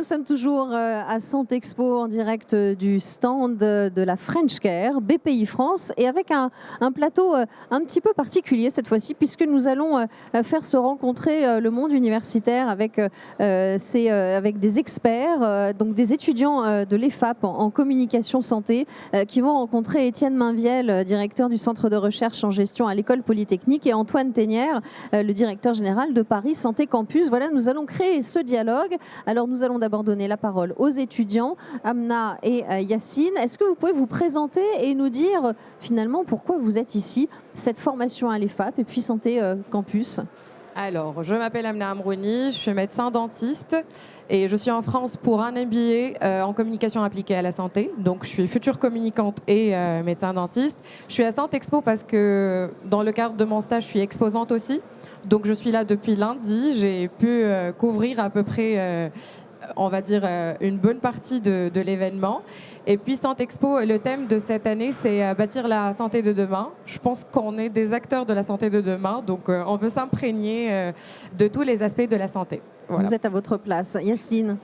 nous sommes toujours à Santexpo en direct du stand de la French Care, BPI France, et avec un plateau un petit peu particulier cette fois-ci, puisque nous allons faire se rencontrer le monde universitaire avec des experts, donc des étudiants de l'EFAP en communication santé, qui vont rencontrer Étienne Mainviel, directeur du centre de recherche en gestion à l'École Polytechnique, et Antoine Ténière, le directeur général de Paris Santé Campus. Voilà, nous allons créer ce dialogue. Alors nous allons d'abord donner la parole aux étudiants, Amna et Yacine. Est-ce que vous pouvez vous présenter et nous dire finalement pourquoi vous êtes ici, cette formation à l'EFAP et puis Santé Campus? Alors, je m'appelle Amna Amrouni, je suis médecin dentiste et je suis en France pour un MBA en communication appliquée à la santé. Donc, je suis future communicante et médecin dentiste. Je suis à Santexpo parce que dans le cadre de mon stage, je suis exposante aussi. Donc, je suis là depuis lundi. J'ai pu couvrir à peu près, on va dire, une bonne partie de l'événement. Et puis Santexpo, le thème de cette année, c'est bâtir la santé de demain. Je pense qu'on est des acteurs de la santé de demain, donc on veut s'imprégner de tous les aspects de la santé. Voilà. Vous êtes à votre place. Yacine.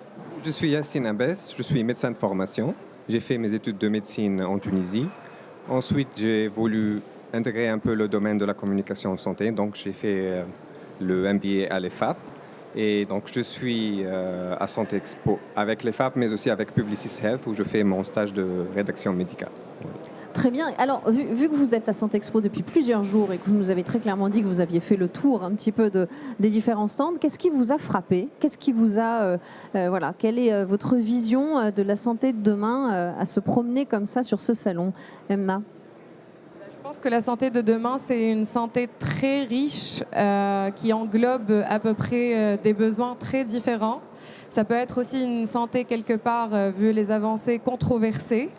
Je suis Yacine Abès, je suis médecin de formation. J'ai fait mes études de médecine en Tunisie. Ensuite, j'ai voulu intégrer un peu le domaine de la communication en santé, donc j'ai fait le MBA à l'EFAP. Et donc, je suis à Santexpo avec l'EFAP, mais aussi avec Publicis Health, où je fais mon stage de rédaction médicale. Très bien. Alors, vu que vous êtes à Santexpo depuis plusieurs jours et que vous nous avez très clairement dit que vous aviez fait le tour un petit peu des différents stands, qu'est-ce qui vous a frappé? Qu'est-ce qui vous a... voilà, quelle est votre vision de la santé de demain à se promener comme ça sur ce salon, Emna? Je pense que la santé de demain, c'est une santé très riche qui englobe à peu près des besoins très différents. Ça peut être aussi une santé quelque part, vu les avancées, controversées,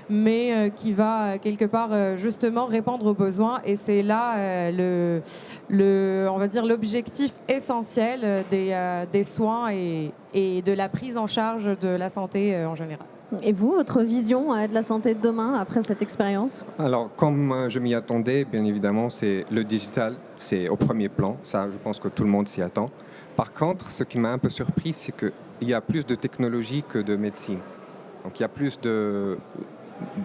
mais qui va quelque part justement répondre aux besoins. Et c'est là on va dire l'objectif essentiel des soins et de la prise en charge de la santé en général. Et vous, votre vision de la santé de demain après cette expérience? Alors, comme je m'y attendais, bien évidemment, c'est le digital, c'est au premier plan. Ça, je pense que tout le monde s'y attend. Par contre, ce qui m'a un peu surpris, c'est qu'il y a plus de technologie que de médecine. Donc, il y a plus de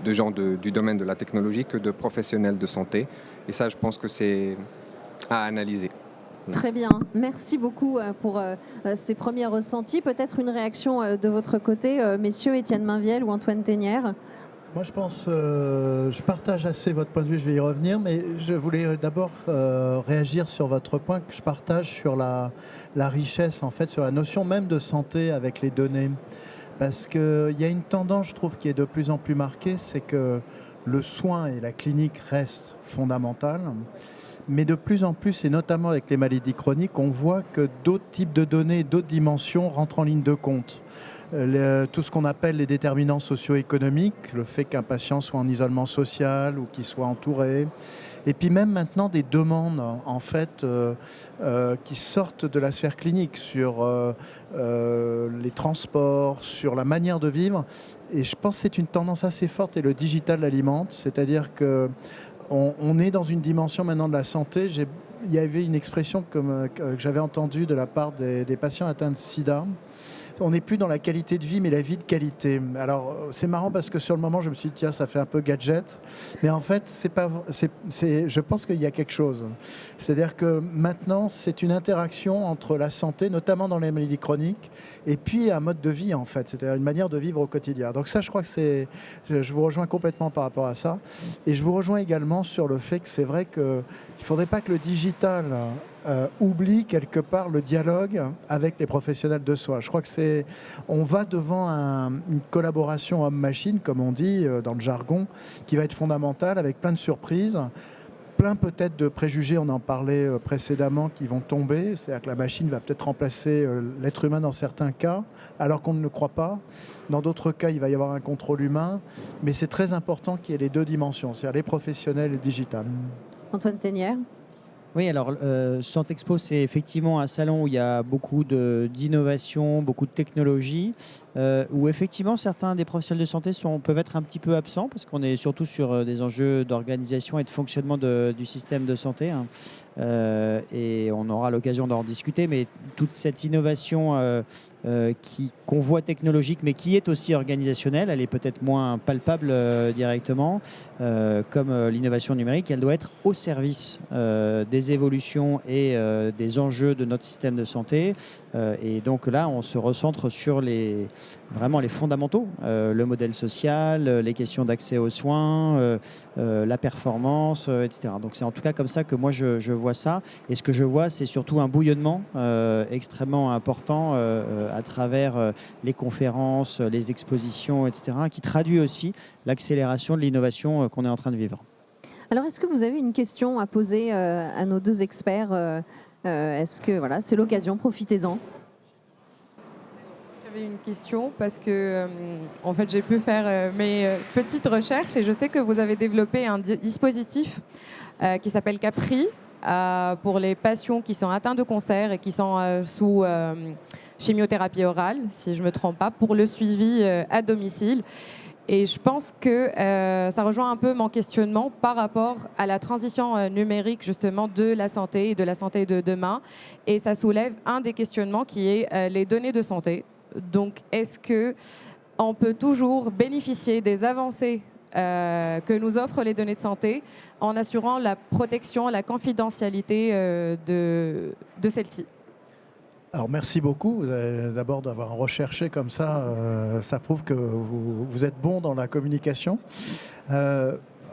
gens du domaine de la technologie que de professionnels de santé. Et ça, je pense que c'est à analyser. Très bien, merci beaucoup pour ces premiers ressentis. Peut-être une réaction de votre côté, messieurs, Étienne Mainviel ou Antoine Ténière? Moi, je pense, je partage assez votre point de vue, je vais y revenir, mais je voulais d'abord réagir sur votre point que je partage sur la richesse, en fait, sur la notion même de santé avec les données. Parce qu'il y a une tendance, je trouve, qui est de plus en plus marquée, c'est que le soin et la clinique restent fondamentales. Mais de plus en plus, et notamment avec les maladies chroniques, on voit que d'autres types de données, d'autres dimensions rentrent en ligne de compte. Tout ce qu'on appelle les déterminants socio-économiques, le fait qu'un patient soit en isolement social ou qu'il soit entouré, et puis même maintenant des demandes en fait qui sortent de la sphère clinique sur les transports, sur la manière de vivre. Et je pense que c'est une tendance assez forte et le digital l'alimente, c'est-à-dire que on est dans une dimension maintenant de la santé. Il y avait une expression que j'avais entendue de la part des patients atteints de sida. On n'est plus dans la qualité de vie, mais la vie de qualité. Alors, c'est marrant parce que sur le moment, je me suis dit, tiens, ça fait un peu gadget. Mais en fait, je pense qu'il y a quelque chose. C'est-à-dire que maintenant, c'est une interaction entre la santé, notamment dans les maladies chroniques, et puis un mode de vie, en fait. C'est-à-dire une manière de vivre au quotidien. Donc ça, je crois que je vous rejoins complètement par rapport à ça. Et je vous rejoins également sur le fait que c'est vrai qu'il ne faudrait pas que le digital oublie quelque part le dialogue avec les professionnels de soins. Je crois que on va devant une collaboration homme-machine, comme on dit dans le jargon, qui va être fondamentale avec plein de surprises, plein peut-être de préjugés, on en parlait précédemment, qui vont tomber. C'est-à-dire que la machine va peut-être remplacer l'être humain dans certains cas, alors qu'on ne le croit pas. Dans d'autres cas, il va y avoir un contrôle humain. Mais c'est très important qu'il y ait les deux dimensions, c'est-à-dire les professionnels et le digital. Antoine Ténière? Oui, alors Santexpo, c'est effectivement un salon où il y a beaucoup d'innovation, beaucoup de technologie, où effectivement certains des professionnels de santé peuvent être un petit peu absents parce qu'on est surtout sur des enjeux d'organisation et de fonctionnement du système de santé. Et on aura l'occasion d'en discuter, mais toute cette innovation qu'on voit technologique, mais qui est aussi organisationnelle. Elle est peut-être moins palpable directement, comme l'innovation numérique. Elle doit être au service des évolutions et des enjeux de notre système de santé. Et donc là, on se recentre sur vraiment les fondamentaux, le modèle social, les questions d'accès aux soins, la performance, etc. Donc c'est en tout cas comme ça que moi je vois ça. Et ce que je vois, c'est surtout un bouillonnement extrêmement important à travers les conférences, les expositions, etc., qui traduit aussi l'accélération de l'innovation qu'on est en train de vivre. Alors, est-ce que vous avez une question à poser à nos deux experts est-ce que voilà, c'est l'occasion, profitez-en. J'avais une question parce que en fait, j'ai pu faire mes petites recherches et je sais que vous avez développé un dispositif qui s'appelle Capri pour les patients qui sont atteints de cancer et qui sont sous chimiothérapie orale, si je ne me trompe pas, pour le suivi à domicile. Et je pense que ça rejoint un peu mon questionnement par rapport à la transition numérique justement de la santé et de la santé de demain. Et ça soulève un des questionnements qui est les données de santé. Donc, est-ce qu'on peut toujours bénéficier des avancées que nous offrent les données de santé en assurant la protection, la confidentialité de celles-ci? Alors merci beaucoup d'abord d'avoir recherché comme ça. Ça prouve que vous êtes bon dans la communication.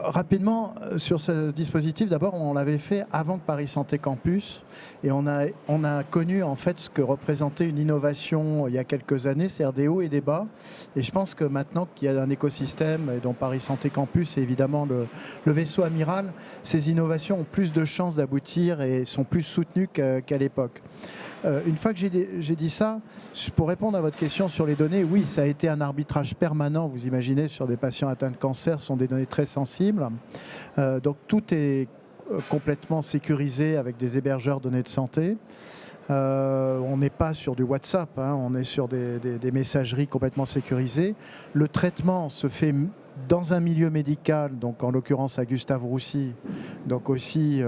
Rapidement, sur ce dispositif, d'abord, on l'avait fait avant que Paris Santé Campus et on a connu en fait ce que représentait une innovation il y a quelques années, c'est-à-dire des hauts et des bas. Et je pense que maintenant qu'il y a un écosystème dont Paris Santé Campus est évidemment le vaisseau amiral, ces innovations ont plus de chances d'aboutir et sont plus soutenues qu'à l'époque. Une fois que j'ai dit ça, pour répondre à votre question sur les données, oui, ça a été un arbitrage permanent, vous imaginez, sur des patients atteints de cancer, ce sont des données très sensibles. Donc tout est complètement sécurisé avec des hébergeurs données de santé. On n'est pas sur du WhatsApp, hein, on est sur des messageries complètement sécurisées. Le traitement se fait dans un milieu médical, donc en l'occurrence à Gustave Roussy, donc aussi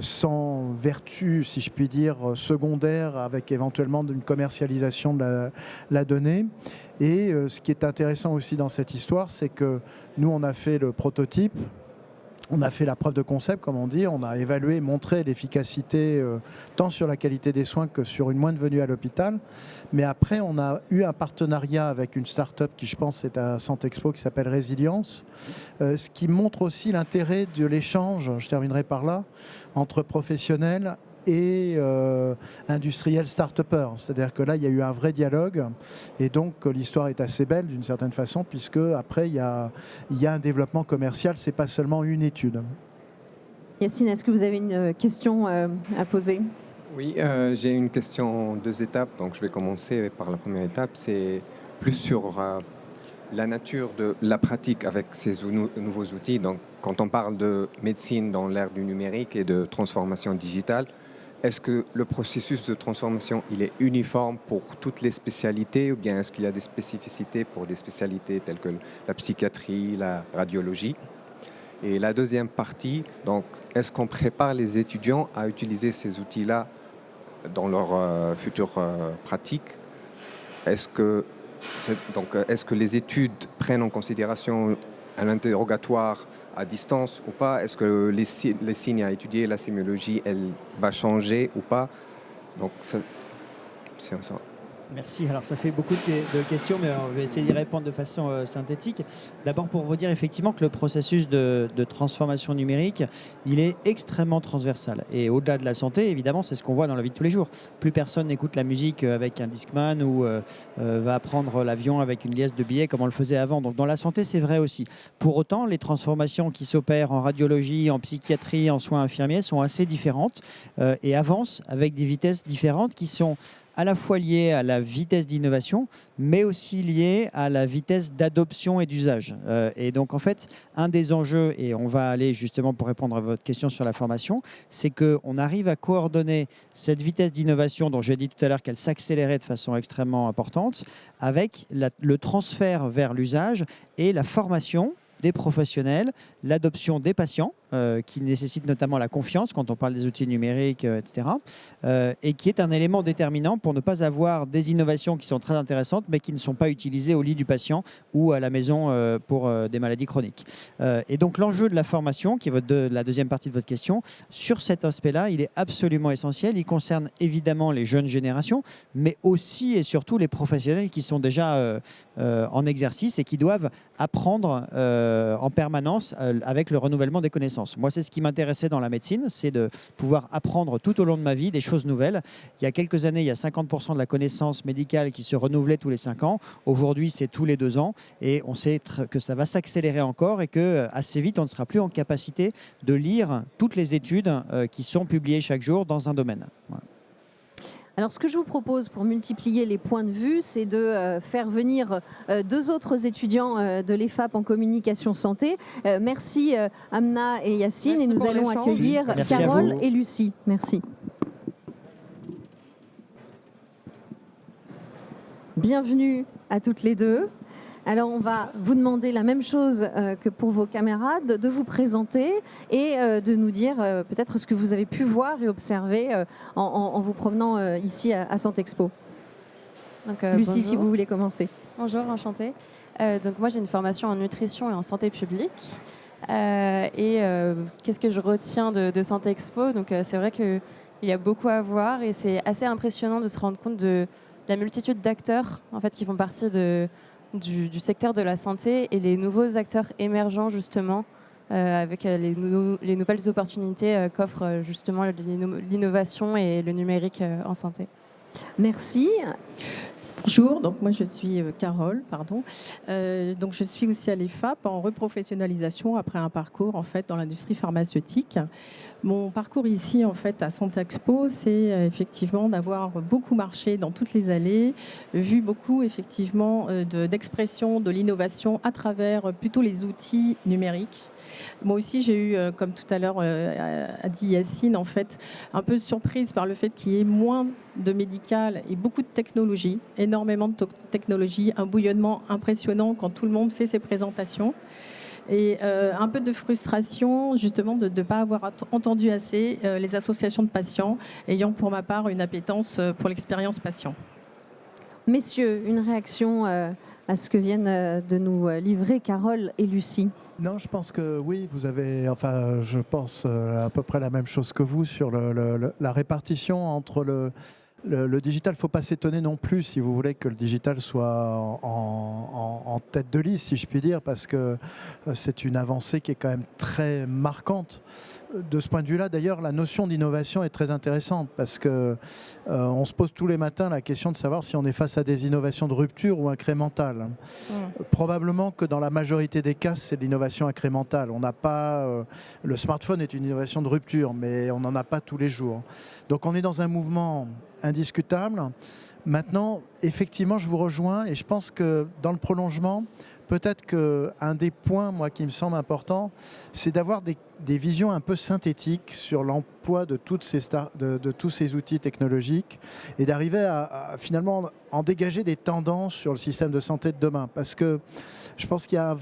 sans vertu, si je puis dire, secondaire, avec éventuellement une commercialisation de la donnée. Et ce qui est intéressant aussi dans cette histoire, c'est que nous, on a fait le prototype. On a fait la preuve de concept, comme on dit. On a évalué, montré l'efficacité tant sur la qualité des soins que sur une moindre venue à l'hôpital. Mais après, on a eu un partenariat avec une start-up qui, je pense, est à Santexpo, qui s'appelle Résilience, ce qui montre aussi l'intérêt de l'échange, je terminerai par là, entre professionnels et industriels start-upers. C'est-à-dire que là, il y a eu un vrai dialogue et donc l'histoire est assez belle d'une certaine façon puisque après, il y a un développement commercial, c'est pas seulement une étude. Yacine, est-ce que vous avez une question à poser ? Oui, j'ai une question en 2 étapes. Donc, je vais commencer par la première étape. C'est plus sur la nature de la pratique avec ces nouveaux outils. Donc, quand on parle de médecine dans l'ère du numérique et de transformation digitale, est-ce que le processus de transformation il est uniforme pour toutes les spécialités ou bien est-ce qu'il y a des spécificités pour des spécialités telles que la psychiatrie, la radiologie? Et la deuxième partie, donc, est-ce qu'on prépare les étudiants à utiliser ces outils-là dans leur future pratique? Est-ce que les études prennent en considération un interrogatoire à distance ou pas? Est-ce que les signes à étudier, la sémiologie, elle va changer ou pas? Donc, c'est ça. Merci. Alors, ça fait beaucoup de questions, mais on va essayer d'y répondre de façon synthétique. D'abord, pour vous dire effectivement que le processus de transformation numérique, il est extrêmement transversal. Et au-delà de la santé, évidemment, c'est ce qu'on voit dans la vie de tous les jours. Plus personne n'écoute la musique avec un Discman ou va prendre l'avion avec une liasse de billets comme on le faisait avant. Donc, dans la santé, c'est vrai aussi. Pour autant, les transformations qui s'opèrent en radiologie, en psychiatrie, en soins infirmiers sont assez différentes et avancent avec des vitesses différentes qui sont à la fois lié à la vitesse d'innovation, mais aussi lié à la vitesse d'adoption et d'usage. Et donc, en fait, un des enjeux, et on va aller justement pour répondre à votre question sur la formation, c'est qu'on arrive à coordonner cette vitesse d'innovation dont j'ai dit tout à l'heure qu'elle s'accélérait de façon extrêmement importante avec le transfert vers l'usage et la formation des professionnels, l'adoption des patients, qui nécessite notamment la confiance quand on parle des outils numériques, etc. Et qui est un élément déterminant pour ne pas avoir des innovations qui sont très intéressantes mais qui ne sont pas utilisées au lit du patient ou à la maison pour des maladies chroniques. Et donc l'enjeu de la formation, qui est la deuxième partie de votre question, sur cet aspect-là, il est absolument essentiel. Il concerne évidemment les jeunes générations, mais aussi et surtout les professionnels qui sont déjà en exercice et qui doivent apprendre en permanence avec le renouvellement des connaissances. Moi, c'est ce qui m'intéressait dans la médecine, c'est de pouvoir apprendre tout au long de ma vie des choses nouvelles. Il y a quelques années, il y a 50% de la connaissance médicale qui se renouvelait tous les 5 ans. Aujourd'hui, c'est tous les 2 ans. Et on sait que ça va s'accélérer encore et que assez vite, on ne sera plus en capacité de lire toutes les études qui sont publiées chaque jour dans un domaine. Voilà. Alors, ce que je vous propose pour multiplier les points de vue, c'est de faire venir 2 autres étudiants de l'EFAP en communication santé. Merci Amna et Yacine. Merci et nous pour allons l'échange. accueillir Merci à Carole vous. et Lucie. Merci. Bienvenue à toutes les deux. Alors, on va vous demander la même chose que pour vos camarades, de vous présenter et de nous dire peut-être ce que vous avez pu voir et observer en vous promenant ici à Santexpo. Donc, Lucie, bonjour. si vous voulez commencer. Bonjour, enchantée. Donc moi j'ai une formation en nutrition et en santé publique. Qu'est-ce que je retiens de Santexpo? Donc c'est vrai qu'il y a beaucoup à voir et c'est assez impressionnant de se rendre compte de la multitude d'acteurs en fait, qui font partie du secteur de la santé et les nouveaux acteurs émergents justement avec les nouvelles opportunités qu'offre justement l'innovation et le numérique en santé. Merci. Bonjour, donc moi je suis Carole, donc je suis aussi à l'EFAP en reprofessionnalisation après un parcours en fait dans l'industrie pharmaceutique. Mon parcours ici en fait à Santexpo, c'est effectivement d'avoir beaucoup marché dans toutes les allées, vu beaucoup effectivement d'expression de l'innovation à travers plutôt les outils numériques. Moi aussi, j'ai eu, comme tout à l'heure a dit Yacine, en fait, un peu surprise par le fait qu'il y ait moins de médical et beaucoup de technologie, énormément de technologie, un bouillonnement impressionnant quand tout le monde fait ses présentations. Et un peu de frustration, justement, de ne pas avoir entendu assez les associations de patients, ayant pour ma part une appétence pour l'expérience patient. Messieurs, une réaction à ce que viennent de nous livrer Carole et Lucie. Non, je pense que oui, vous avez, enfin, je pense à peu près la même chose que vous sur la répartition entre le digital. Il ne faut pas s'étonner non plus, si vous voulez, que le digital soit en tête de liste, si je puis dire, parce que c'est une avancée qui est quand même très marquante. De ce point de vue-là, d'ailleurs, la notion d'innovation est très intéressante parce que on se pose tous les matins la question de savoir si on est face à des innovations de rupture ou incrémentales. Probablement que dans la majorité des cas, c'est de l'innovation incrémentale. On n'a pas le smartphone est une innovation de rupture, mais on n'en a pas tous les jours. Donc, on est dans un mouvement indiscutable. Maintenant, effectivement, je vous rejoins et je pense que dans le prolongement, peut-être qu'un des points, moi, qui me semble important, c'est d'avoir des visions un peu synthétiques sur l'emploi de tous ces outils technologiques et d'arriver à finalement en dégager des tendances sur le système de santé de demain. Parce que je pense qu'il y a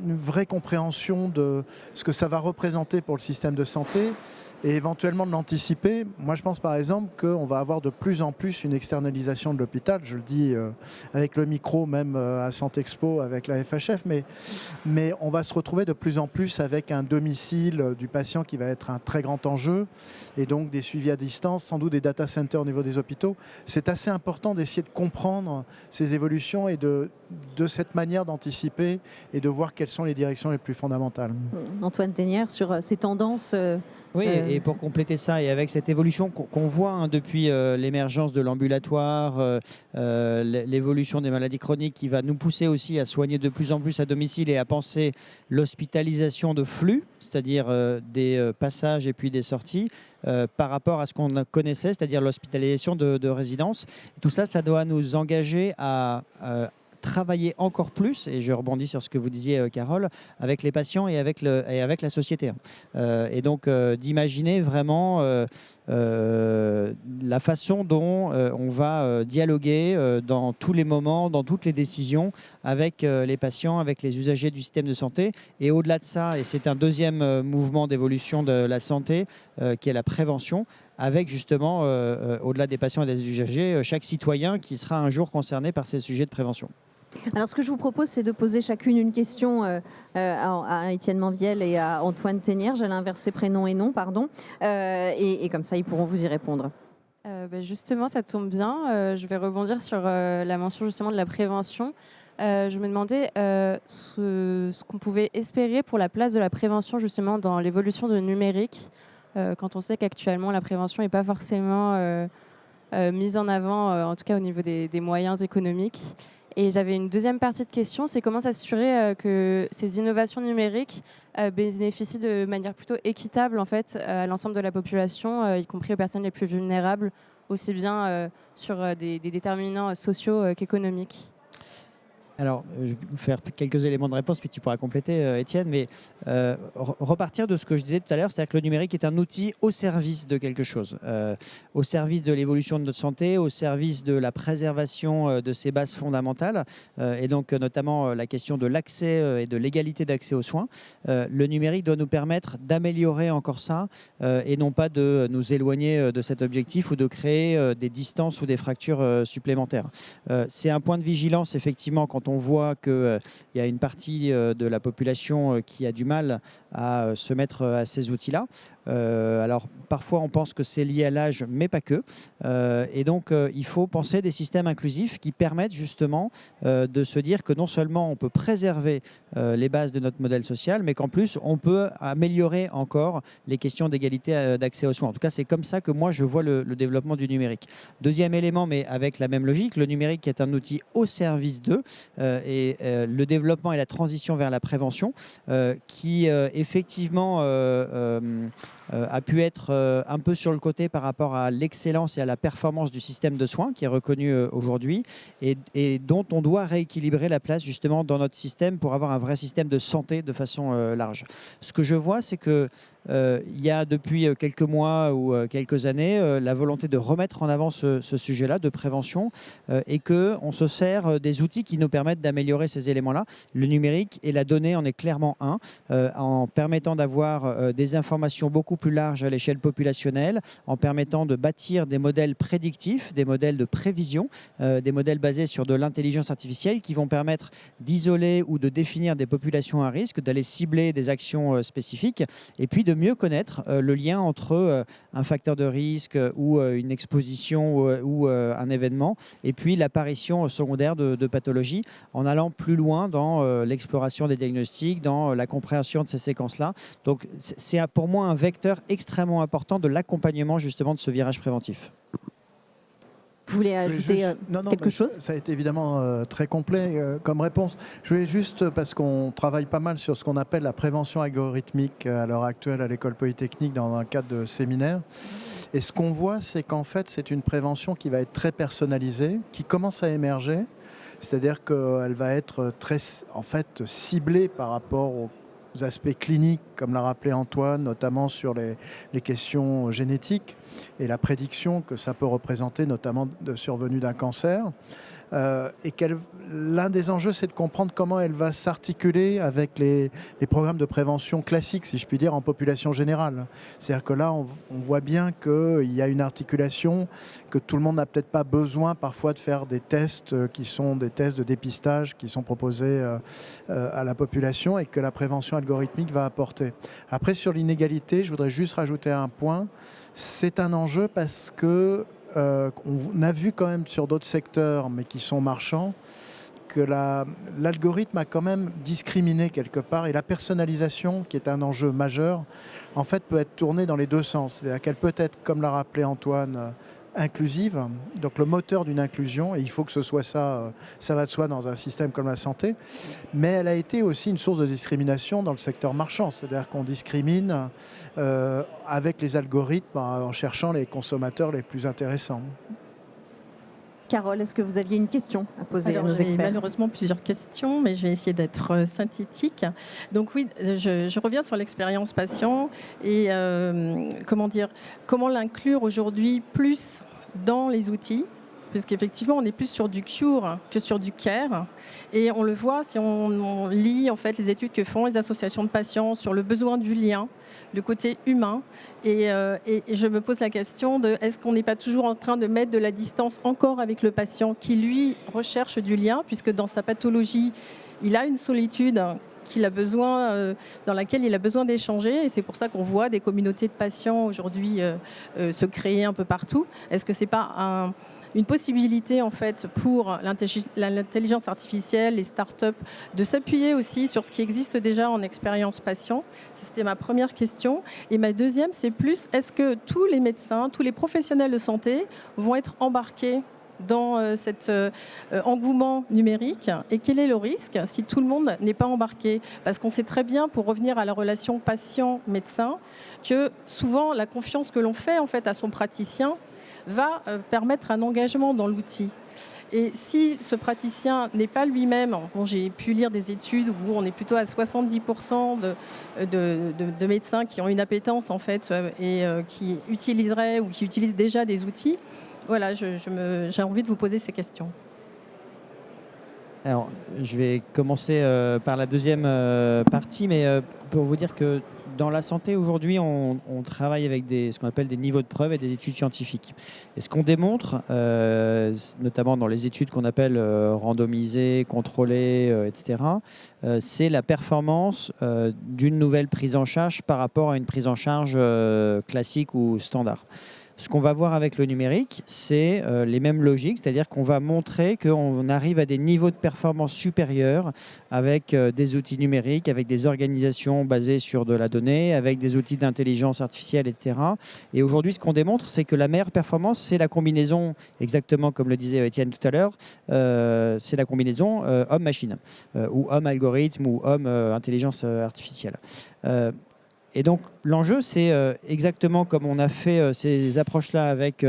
une vraie compréhension de ce que ça va représenter pour le système de santé et éventuellement de l'anticiper. Moi, je pense par exemple qu'on va avoir de plus en plus une externalisation de l'hôpital. Je le dis avec le micro, même à Santexpo, avec la FHF, mais on va se retrouver de plus en plus avec un domicile du patient qui va être un très grand enjeu et donc des suivis à distance, sans doute des data centers au niveau des hôpitaux. C'est assez important d'essayer de comprendre ces évolutions et de cette manière d'anticiper et de voir quelles sont les directions les plus fondamentales. Antoine Tenière, sur ces tendances. Oui, et pour compléter ça, et avec cette évolution qu'on voit depuis l'émergence de l'ambulatoire, l'évolution des maladies chroniques qui va nous pousser aussi à soigner de plus en plus à domicile et à penser l'hospitalisation de flux, c'est-à-dire des passages et puis des sorties, par rapport à ce qu'on connaissait, c'est-à-dire l'hospitalisation de résidence. Tout ça, ça doit nous engager à travailler encore plus, et je rebondis sur ce que vous disiez, Carole, avec les patients et avec la société. Et donc d'imaginer vraiment la façon dont on va dialoguer dans tous les moments, dans toutes les décisions avec les patients, avec les usagers du système de santé. Et au-delà de ça, et c'est un deuxième mouvement d'évolution de la santé, qui est la prévention, avec justement, au-delà des patients et des usagers, chaque citoyen qui sera un jour concerné par ces sujets de prévention. Alors, ce que je vous propose, c'est de poser chacune une question à Étienne Manviel et à Antoine Ténière. J'allais inverser prénom et nom, pardon. Et comme ça, ils pourront vous y répondre. Justement, ça tombe bien. Je vais rebondir sur la mention justement de la prévention. Je me demandais ce qu'on pouvait espérer pour la place de la prévention justement dans l'évolution du numérique, quand on sait qu'actuellement la prévention n'est pas forcément mise en avant, en tout cas au niveau des moyens économiques. Et j'avais une deuxième partie de question, c'est comment s'assurer que ces innovations numériques bénéficient de manière plutôt équitable en fait, à l'ensemble de la population, y compris aux personnes les plus vulnérables, aussi bien sur des déterminants sociaux qu'économiques. Alors, je vais vous faire quelques éléments de réponse, puis tu pourras compléter, Étienne, mais repartir de ce que je disais tout à l'heure, c'est-à-dire que le numérique est un outil au service de quelque chose, au service de l'évolution de notre santé, au service de la préservation de ses bases fondamentales, et donc notamment la question de l'accès et de l'égalité d'accès aux soins. Le numérique doit nous permettre d'améliorer encore ça, et non pas de nous éloigner de cet objectif ou de créer des distances ou des fractures supplémentaires. C'est un point de vigilance, effectivement, quand on voit qu'il y a une partie de la population qui a du mal à se mettre à ces outils-là. Alors parfois on pense que c'est lié à l'âge, mais pas que. Et donc il faut penser des systèmes inclusifs qui permettent justement de se dire que non seulement on peut préserver les bases de notre modèle social, mais qu'en plus on peut améliorer encore les questions d'égalité d'accès aux soins. En tout cas, c'est comme ça que moi je vois le développement du numérique. Deuxième élément, mais avec la même logique, le numérique est un outil au service d'eux, et le développement et la transition vers la prévention qui effectivement a pu être un peu sur le côté par rapport à l'excellence et à la performance du système de soins qui est reconnu aujourd'hui, et dont on doit rééquilibrer la place justement dans notre système pour avoir un vrai système de santé de façon large. Ce que je vois, c'est que il y a depuis quelques mois ou quelques années la volonté de remettre en avant ce sujet-là de prévention, et qu'on se sert des outils qui nous permettent d'améliorer ces éléments-là. Le numérique et la donnée en est clairement un, en permettant d'avoir des informations beaucoup plus larges à l'échelle populationnelle, en permettant de bâtir des modèles prédictifs, des modèles de prévision, des modèles basés sur de l'intelligence artificielle qui vont permettre d'isoler ou de définir des populations à risque, d'aller cibler des actions spécifiques, et puis de mieux connaître le lien entre un facteur de risque ou une exposition ou un événement, et puis l'apparition secondaire de pathologies, en allant plus loin dans l'exploration des diagnostics, dans la compréhension de ces séquences-là. Donc c'est pour moi un vecteur extrêmement important de l'accompagnement justement de ce virage préventif. Vous voulez ajouter quelque chose ? Ça a été évidemment très complet comme réponse. Je voulais juste, parce qu'on travaille pas mal sur ce qu'on appelle la prévention algorithmique à l'heure actuelle à l'École Polytechnique dans un cadre de séminaire. Et ce qu'on voit, c'est qu'en fait, c'est une prévention qui va être très personnalisée, qui commence à émerger. C'est-à-dire qu'elle va être très ciblée par rapport aux aspects cliniques, comme l'a rappelé Antoine, notamment sur les questions génétiques et la prédiction que ça peut représenter, notamment de survenue d'un cancer. Et l'un des enjeux, c'est de comprendre comment elle va s'articuler avec les programmes de prévention classiques, si je puis dire, en population générale. C'est-à-dire que là, on voit bien qu'il y a une articulation, que tout le monde n'a peut-être pas besoin parfois de faire des tests qui sont des tests de dépistage qui sont proposés à la population, et que la prévention algorithmique va apporter. Après, sur l'inégalité, je voudrais juste rajouter un point. C'est un enjeu parce que on a vu quand même sur d'autres secteurs, mais qui sont marchands, que l'algorithme a quand même discriminé quelque part, et la personnalisation, qui est un enjeu majeur, en fait peut être tournée dans les deux sens. C'est-à-dire qu'elle peut être, comme l'a rappelé Antoine, inclusive, donc le moteur d'une inclusion, et il faut que ce soit ça va de soi dans un système comme la santé, mais elle a été aussi une source de discrimination dans le secteur marchand, c'est-à-dire qu'on discrimine avec les algorithmes en cherchant les consommateurs les plus intéressants. Carole, est-ce que vous aviez une question à poser Alors, à nos j'ai experts? malheureusement plusieurs questions, mais je vais essayer d'être synthétique. Donc oui, je reviens sur l'expérience patient et comment l'inclure aujourd'hui plus dans les outils, puisqu'effectivement, on est plus sur du cure que sur du care. Et on le voit si on lit en fait les études que font les associations de patients sur le besoin du lien, le côté humain. Et je me pose la question de est-ce qu'on n'est pas toujours en train de mettre de la distance encore avec le patient qui, lui, recherche du lien, puisque dans sa pathologie, il a une solitude qu'il a besoin, dans laquelle il a besoin d'échanger. Et c'est pour ça qu'on voit des communautés de patients aujourd'hui se créer un peu partout. Est-ce que ce n'est pas une possibilité en fait pour l'intelligence artificielle, les startups, de s'appuyer aussi sur ce qui existe déjà en expérience patient? C'était ma première question. Et ma deuxième, c'est plus, est-ce que tous les médecins, tous les professionnels de santé vont être embarqués dans cet engouement numérique, et quel est le risque si tout le monde n'est pas embarqué? Parce qu'on sait très bien, pour revenir à la relation patient-médecin, que souvent la confiance que l'on fait en fait à son praticien va permettre un engagement dans l'outil. Et si ce praticien n'est pas lui-même, bon, j'ai pu lire des études où on est plutôt à 70% de médecins qui ont une appétence en fait et qui utiliseraient ou qui utilisent déjà des outils. Voilà, j'ai envie de vous poser ces questions. Alors, je vais commencer par la deuxième partie, mais pour vous dire que dans la santé, aujourd'hui, on travaille avec ce qu'on appelle des niveaux de preuve et des études scientifiques. Et ce qu'on démontre, notamment dans les études qu'on appelle randomisées, contrôlées, etc., c'est la performance d'une nouvelle prise en charge par rapport à une prise en charge classique ou standard. Ce qu'on va voir avec le numérique, c'est les mêmes logiques, c'est-à-dire qu'on va montrer qu'on arrive à des niveaux de performance supérieurs avec des outils numériques, avec des organisations basées sur de la donnée, avec des outils d'intelligence artificielle, etc. Et aujourd'hui, ce qu'on démontre, c'est que la meilleure performance, c'est la combinaison, exactement comme le disait Étienne tout à l'heure, c'est la combinaison homme-machine, ou homme-algorithme, ou homme-intelligence artificielle. Et donc, l'enjeu, c'est exactement comme on a fait ces approches-là avec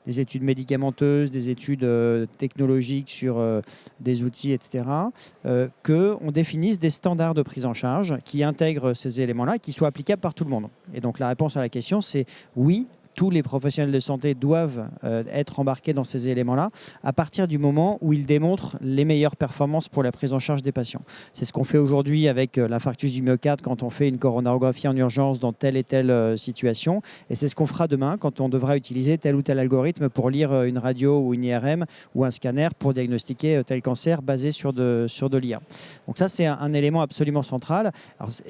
des études médicamenteuses, des études technologiques sur des outils, etc., qu'on définisse des standards de prise en charge qui intègrent ces éléments-là et qui soient applicables par tout le monde. Et donc, la réponse à la question, c'est oui. Tous les professionnels de santé doivent être embarqués dans ces éléments-là à partir du moment où ils démontrent les meilleures performances pour la prise en charge des patients. C'est ce qu'on fait aujourd'hui avec l'infarctus du myocarde quand on fait une coronarographie en urgence dans telle et telle situation. Et c'est ce qu'on fera demain quand on devra utiliser tel ou tel algorithme pour lire une radio ou une IRM ou un scanner pour diagnostiquer tel cancer basé sur de l'IA. Donc ça, c'est un élément absolument central.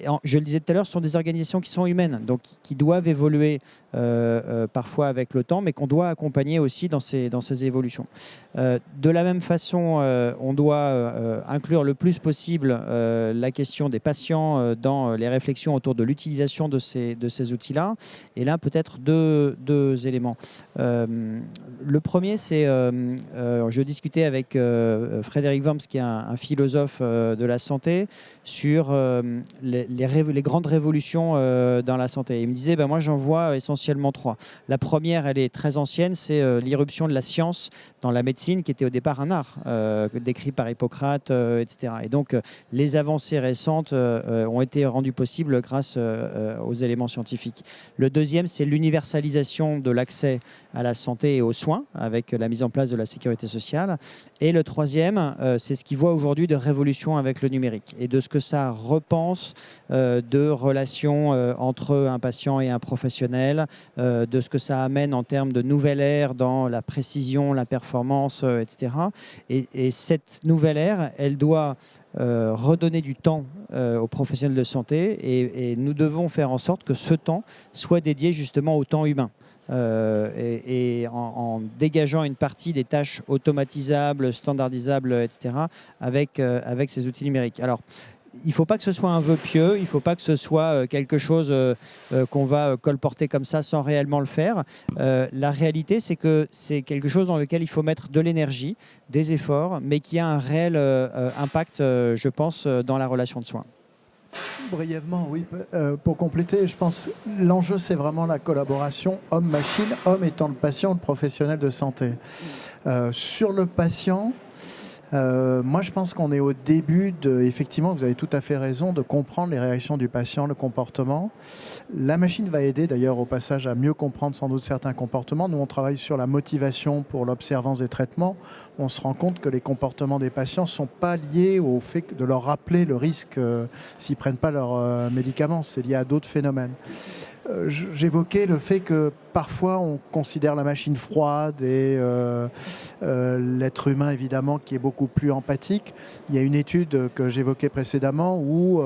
Alors, je le disais tout à l'heure, ce sont des organisations qui sont humaines, donc qui doivent évoluer parfois avec le temps, mais qu'on doit accompagner aussi dans ces évolutions. De la même façon, on doit inclure le plus possible la question des patients dans les réflexions autour de l'utilisation de ces outils-là. Et là, peut-être deux éléments. Le premier, c'est, je discutais avec Frédéric Worms, qui est un philosophe de la santé, sur les grandes révolutions dans la santé. Il me disait, moi j'en vois essentiellement trois. La première, elle est très ancienne, c'est l'irruption de la science dans la médecine, qui était au départ un art, décrit par Hippocrate, etc. Et donc, les avancées récentes ont été rendues possibles grâce aux éléments scientifiques. Le deuxième, c'est l'universalisation de l'accès à la santé et aux soins, avec la mise en place de la sécurité sociale. Et le troisième, c'est ce qu'il voit aujourd'hui de révolution avec le numérique et de ce que ça repense de relations entre un patient et un professionnel, de ce que ça amène en termes de nouvelle ère dans la précision, la performance, etc. Et cette nouvelle ère, elle doit redonner du temps aux professionnels de santé et nous devons faire en sorte que ce temps soit dédié justement au temps humain. Et en dégageant une partie des tâches automatisables, standardisables, etc., avec ces outils numériques. Alors, il ne faut pas que ce soit un vœu pieux, il ne faut pas que ce soit quelque chose qu'on va colporter comme ça sans réellement le faire. La réalité, c'est que c'est quelque chose dans lequel il faut mettre de l'énergie, des efforts, mais qui a un réel impact, je pense, dans la relation de soins. Brièvement, oui. Pour compléter, je pense que l'enjeu, c'est vraiment la collaboration homme-machine, homme étant le patient, le professionnel de santé. Sur le patient, moi, je pense qu'on est au début effectivement, vous avez tout à fait raison, de comprendre les réactions du patient, le comportement. La machine va aider d'ailleurs au passage à mieux comprendre sans doute certains comportements. Nous, on travaille sur la motivation pour l'observance des traitements. On se rend compte que les comportements des patients ne sont pas liés au fait de leur rappeler le risque s'ils ne prennent pas leurs médicaments. C'est lié à d'autres phénomènes. J'évoquais le fait que parfois on considère la machine froide et l'être humain évidemment qui est beaucoup plus empathique. Il y a une étude que j'évoquais précédemment où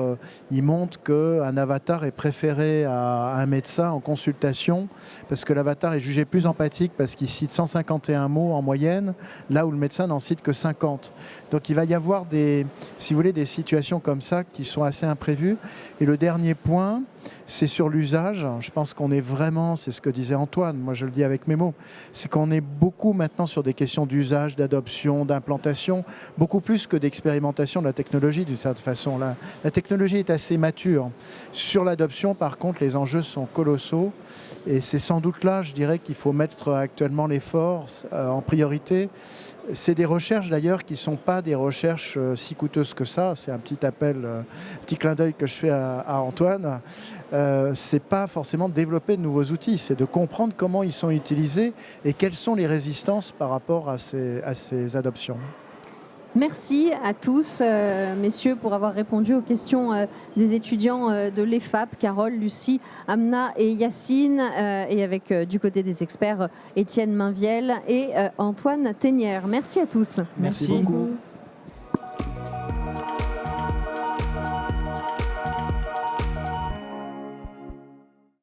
il montre qu'un avatar est préféré à un médecin en consultation parce que l'avatar est jugé plus empathique parce qu'il cite 151 mots en moyenne, là où le médecin n'en cite que 50. Donc il va y avoir si vous voulez, des situations comme ça qui sont assez imprévues. Et le dernier point, c'est sur l'usage. Je pense qu'on est vraiment, c'est ce que disait Antoine, moi je le dis avec mes mots, c'est qu'on est beaucoup maintenant sur des questions d'usage, d'adoption, d'implantation, beaucoup plus que d'expérimentation de la technologie d'une certaine façon. La technologie est assez mature. Sur l'adoption, par contre, les enjeux sont colossaux. Et c'est sans doute là, je dirais, qu'il faut mettre actuellement l'effort en priorité. C'est des recherches d'ailleurs qui ne sont pas des recherches si coûteuses que ça. C'est un petit appel, petit clin d'œil que je fais à Antoine. C'est pas forcément de développer de nouveaux outils, c'est de comprendre comment ils sont utilisés et quelles sont les résistances par rapport à ces adoptions. Merci à tous, messieurs, pour avoir répondu aux questions des étudiants de l'EFAP, Carole, Lucie, Amna et Yacine, et avec du côté des experts, Étienne Mainviel et Antoine Ténière. Merci à tous. Merci beaucoup.